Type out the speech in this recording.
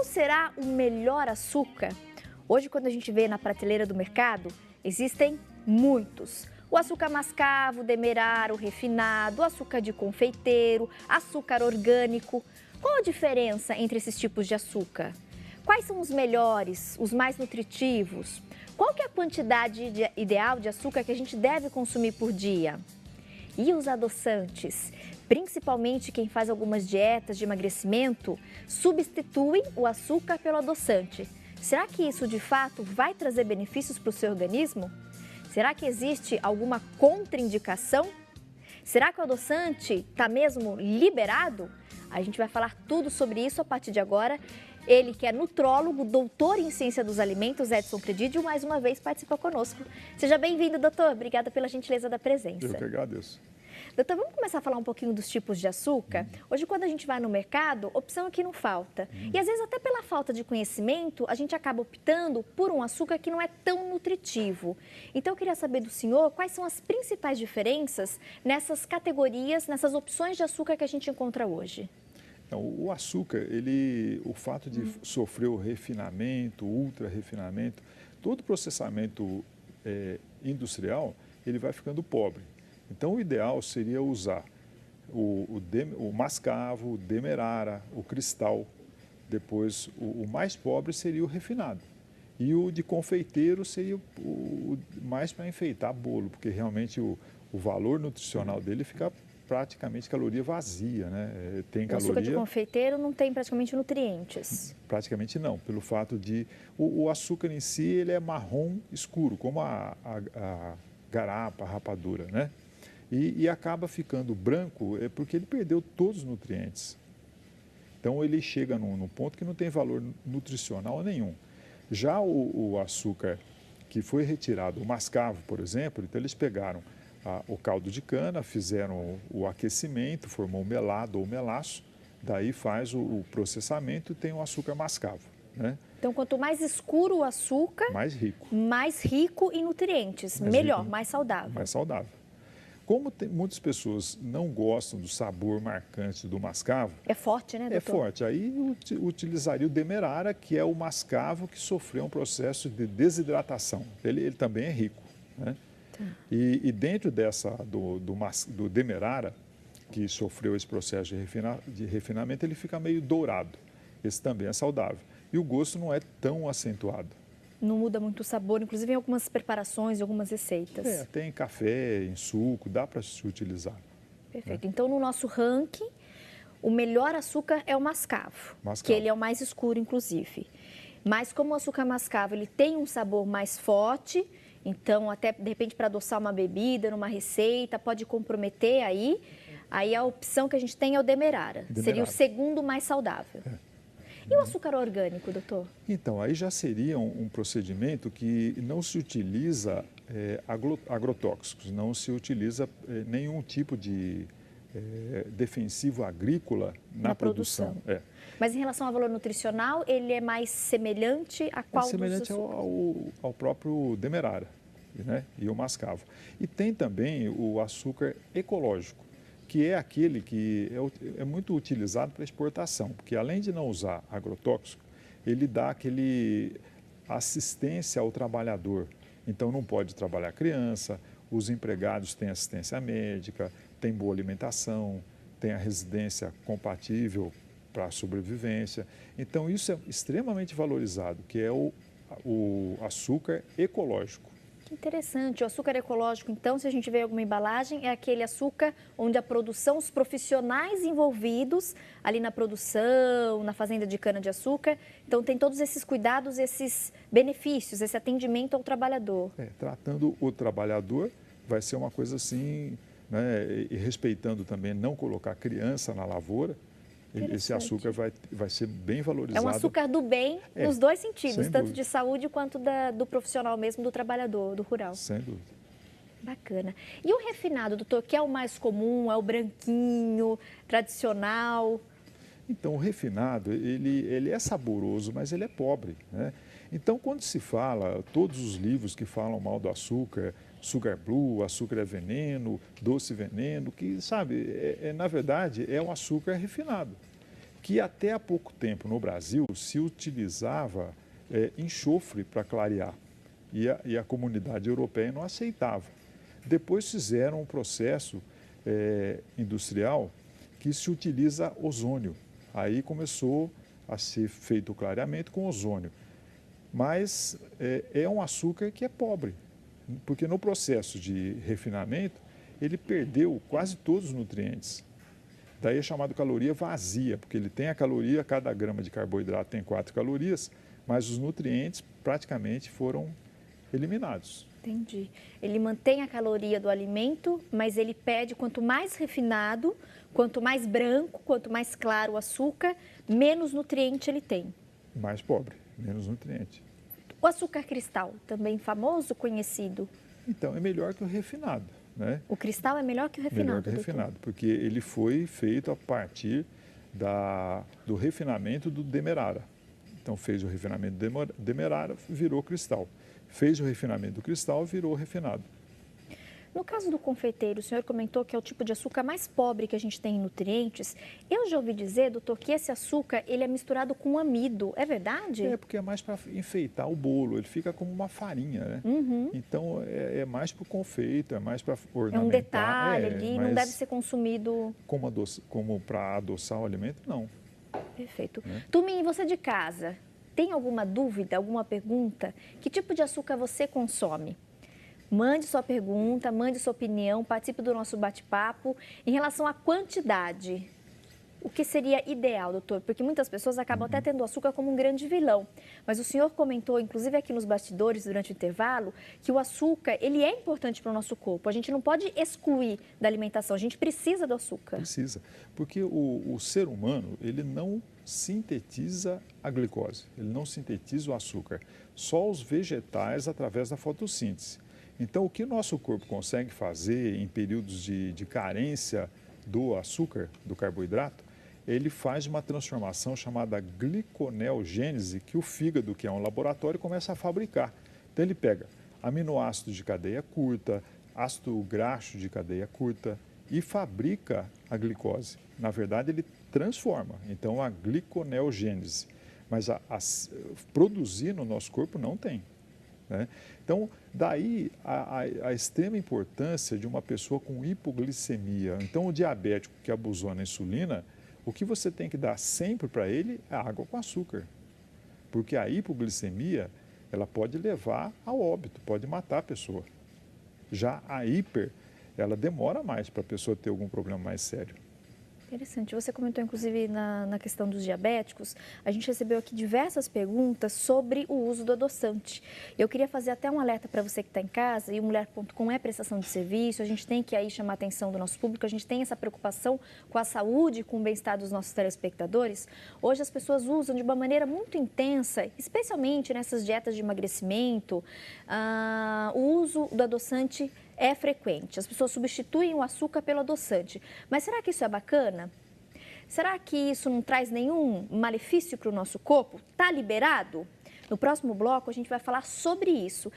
será o melhor açúcar? Hoje, quando a gente vê na prateleira do mercado, existem muitos. O açúcar mascavo, demerara, o refinado, o açúcar de confeiteiro, açúcar orgânico. Qual a diferença entre esses tipos de açúcar? Quais são os melhores, os mais nutritivos? Qual que é a quantidade ideal de açúcar que a gente deve consumir por dia? E os adoçantes? Principalmente quem faz algumas dietas de emagrecimento, substituem o açúcar pelo adoçante. Será que isso de fato vai trazer benefícios para o seu organismo? Será que existe alguma contraindicação? Será que o adoçante está mesmo liberado? A gente vai falar tudo sobre isso a partir de agora. Ele que é nutrólogo, doutor em ciência dos alimentos, Edson Credidio, mais uma vez participa conosco. Seja bem-vindo, doutor. Obrigada pela gentileza da presença. Eu que agradeço. Doutor, vamos começar a falar um pouquinho dos tipos de açúcar? Hoje, quando a gente vai no mercado, opção aqui não falta. E às vezes, até pela falta de conhecimento, a gente acaba optando por um açúcar que não é tão nutritivo. Então, eu queria saber do senhor quais são as principais diferenças nessas categorias, nessas opções de açúcar que a gente encontra hoje. Então, o açúcar, o fato de sofrer o refinamento, ultra refinamento, todo processamento industrial, ele vai ficando pobre. Então, o ideal seria usar o mascavo, o demerara, o cristal. Depois, o mais pobre seria o refinado. E o de confeiteiro seria o mais para enfeitar bolo, porque realmente o valor nutricional dele fica praticamente caloria vazia, né? Tem caloria. O açúcar de confeiteiro não tem praticamente nutrientes. Praticamente não, pelo fato de... O açúcar em si, ele é marrom escuro, como a garapa, a rapadura, né? E acaba ficando branco porque ele perdeu todos os nutrientes. Então, ele chega num ponto que não tem valor nutricional nenhum. Já o açúcar que foi retirado, o mascavo, por exemplo, então eles pegaram o caldo de cana, fizeram o aquecimento, formou um melado ou melaço, daí faz o processamento e tem o açúcar mascavo, né? Então, quanto mais escuro o açúcar, mais rico em nutrientes, melhor, mais saudável. Mais saudável. Como muitas pessoas não gostam do sabor marcante do mascavo... É forte, né, doutor? É forte. Aí utilizaria o demerara, que é o mascavo que sofreu um processo de desidratação. Ele também é rico, né? Tá. E dentro do demerara, que sofreu esse processo de refinamento, ele fica meio dourado. Esse também é saudável. E o gosto não é tão acentuado. Não muda muito o sabor, inclusive em algumas preparações, algumas receitas. Tem café, em suco, dá para se utilizar. Perfeito. Então, no nosso ranking, o melhor açúcar é o mascavo, que ele é o mais escuro, inclusive. Mas como o açúcar mascavo, ele tem um sabor mais forte, então, até, de repente, para adoçar uma bebida, numa receita, pode comprometer aí. Aí, a opção que a gente tem é o demerara. Seria o segundo mais saudável. E o açúcar orgânico, doutor? Então, aí já seria um procedimento que não se utiliza agrotóxicos, não se utiliza nenhum tipo de defensivo agrícola na produção. Mas em relação ao valor nutricional, ele é mais semelhante a qual dos açúcares? É semelhante ao próprio demerara, né? E o mascavo. E tem também o açúcar ecológico, que é aquele que é muito utilizado para exportação, porque além de não usar agrotóxico, ele dá aquele assistência ao trabalhador. Então, não pode trabalhar criança, os empregados têm assistência médica, tem boa alimentação, tem a residência compatível para a sobrevivência. Então, isso é extremamente valorizado, que é o açúcar ecológico. Que interessante. O açúcar ecológico, então, se a gente vê alguma embalagem, é aquele açúcar onde a produção, os profissionais envolvidos ali na produção, na fazenda de cana-de-açúcar, então tem todos esses cuidados, esses benefícios, esse atendimento ao trabalhador. Tratando o trabalhador, vai ser uma coisa assim, né, e respeitando também não colocar criança na lavoura. Esse açúcar vai ser bem valorizado. É um açúcar do bem nos dois sentidos, tanto dúvida. de saúde quanto do profissional mesmo, do trabalhador, do rural. Sem dúvida. Bacana. E o refinado, doutor, que é o mais comum, é o branquinho, tradicional? Então, o refinado, ele é saboroso, mas ele é pobre, né? Então, quando se fala, todos os livros que falam mal do açúcar, Sugar Blue, açúcar é veneno, doce veneno, que, sabe, na verdade, é um açúcar refinado, que até há pouco tempo no Brasil se utilizava enxofre para clarear e a comunidade europeia não aceitava. Depois fizeram um processo industrial que se utiliza ozônio. Aí começou a ser feito o clareamento com ozônio. Mas é um açúcar que é pobre, porque no processo de refinamento ele perdeu quase todos os nutrientes. Daí é chamado caloria vazia, porque ele tem a caloria, cada grama de carboidrato tem 4 calorias, mas os nutrientes praticamente foram eliminados. Entendi. Ele mantém a caloria do alimento, mas ele pede quanto mais refinado, quanto mais branco, quanto mais claro o açúcar, menos nutriente ele tem. Mais pobre, menos nutriente. O açúcar cristal, também famoso, conhecido? Então, é melhor que o refinado, né? O cristal é melhor que o refinado? Melhor que o refinado, porque ele foi feito a partir do refinamento do demerara. Então, fez o refinamento do demerara, virou cristal. Fez o refinamento do cristal, virou refinado. No caso do confeiteiro, o senhor comentou que é o tipo de açúcar mais pobre que a gente tem em nutrientes. Eu já ouvi dizer, doutor, que esse açúcar ele é misturado com amido. É verdade? É, porque é mais para enfeitar o bolo. Ele fica como uma farinha, né? Uhum. Então, é mais para o confeito, é mais para ornamentar. É um detalhe ali, não deve ser consumido... Como para adoçar o alimento, não. Perfeito. Tumin, você de casa, tem alguma dúvida, alguma pergunta? Que tipo de açúcar você consome? Mande sua pergunta, mande sua opinião, participe do nosso bate-papo. Em relação à quantidade, o que seria ideal, doutor? Porque muitas pessoas acabam até tendo o açúcar como um grande vilão. Mas o senhor comentou, inclusive aqui nos bastidores, durante o intervalo, que o açúcar, ele é importante para o nosso corpo. A gente não pode excluir da alimentação, a gente precisa do açúcar. Precisa, porque o ser humano, ele não sintetiza a glicose, ele não sintetiza o açúcar. Só os vegetais através da fotossíntese. Então, o que o nosso corpo consegue fazer em períodos de carência do açúcar, do carboidrato, ele faz uma transformação chamada gliconeogênese, que o fígado, que é um laboratório, começa a fabricar. Então, ele pega aminoácidos de cadeia curta, ácido graxo de cadeia curta e fabrica a glicose. Na verdade, ele transforma. Então, a gliconeogênese. Mas produzir no nosso corpo não tem. Né? Então, daí a extrema importância de uma pessoa com hipoglicemia. Então, o diabético que abusou na insulina, o que você tem que dar sempre para ele é água com açúcar. Porque a hipoglicemia, ela pode levar ao óbito, pode matar a pessoa. Já a hiper, ela demora mais para a pessoa ter algum problema mais sério. Interessante. Você comentou, inclusive, na questão dos diabéticos. A gente recebeu aqui diversas perguntas sobre o uso do adoçante. Eu queria fazer até um alerta para você que está em casa, e o Mulher.com é prestação de serviço, a gente tem que aí chamar a atenção do nosso público, a gente tem essa preocupação com a saúde, com o bem-estar dos nossos telespectadores. Hoje as pessoas usam de uma maneira muito intensa, especialmente nessas dietas de emagrecimento, o uso do adoçante é frequente. As pessoas substituem o açúcar pelo adoçante. Mas será que isso é bacana? Será que isso não traz nenhum malefício para o nosso corpo? Está liberado? No próximo bloco, a gente vai falar sobre isso.